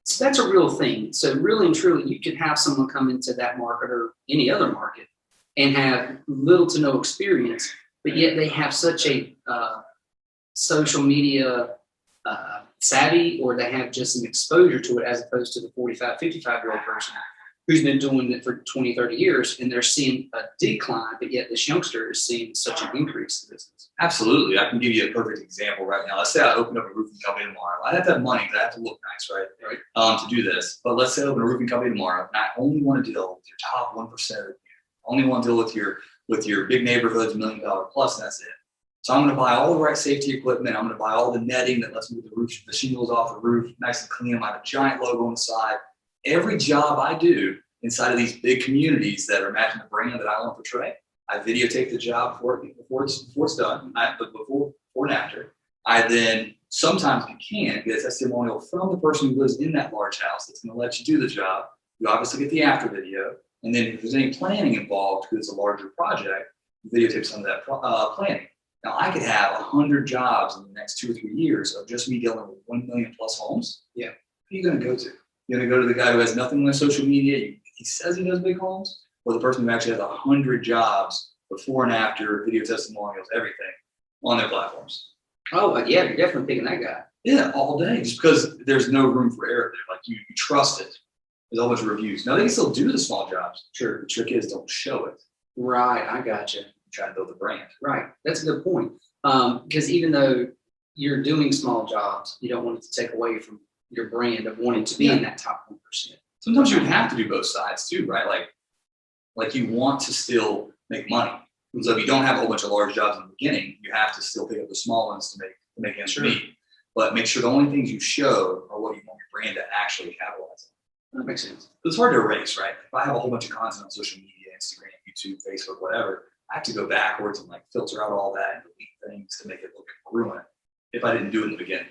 So that's a real thing. So really and truly, you could have someone come into that market or any other market and have little to no experience, but yet they have such a social media savvy, or they have just an exposure to it as opposed to the 45, 55-year-old person who's been doing it for 20, 30 years, and they're seeing a decline, but yet this youngster is seeing such an increase in business. Absolutely. I can give you a perfect example right now. Let's say I open up a roofing company tomorrow. I have to have money because I have to look nice, right? To do this. But let's say I open a roofing company tomorrow, and I only want to deal with your top 1%. Only want to deal with your big neighborhoods, $1 million plus, and that's it. So I'm going to buy all the right safety equipment. I'm going to buy all the netting that lets me move the shingles off the roof, nice and clean. I have a giant logo on the side. Every job I do inside of these big communities that are matching the brand that I want to portray, I videotape the job before it's done, but before and after. I then sometimes, if you can, get a testimonial from the person who lives in that large house that's going to let you do the job. You obviously get the after video, and then if there's any planning involved, because it's a larger project, you videotape some of that planning. Now, I could have 100 jobs in the next 2 or 3 years of just me dealing with 1 million plus homes. Yeah. Who are you going to go to? You're going to go to the guy who has nothing on social media. He says he does big homes, or the person who actually has 100 jobs before and after, video testimonials, everything on their platforms. Oh, yeah, you're definitely picking that guy. Yeah, all day, just because there's no room for error there. Like you trust it. There's a bunch of reviews. Now, they can still do the small jobs. Sure. The trick is don't show it. Right, I got you. Try to build the brand. Right, that's a good point. Because even though you're doing small jobs, you don't want it to take away from your brand of wanting to be in that top 1%. Sometimes you have to do both sides too, right? Like you want to still make money. So if you don't have a whole bunch of large jobs in the beginning, you have to still pick up the small ones to make ends meet. But make sure the only things you show are what you want your brand to actually capitalize on. That makes sense. It's hard to erase, right? If I have a whole bunch of content on social media, Instagram, YouTube, Facebook, whatever, I have to go backwards and like filter out all that and delete things to make it look congruent if I didn't do it in the beginning.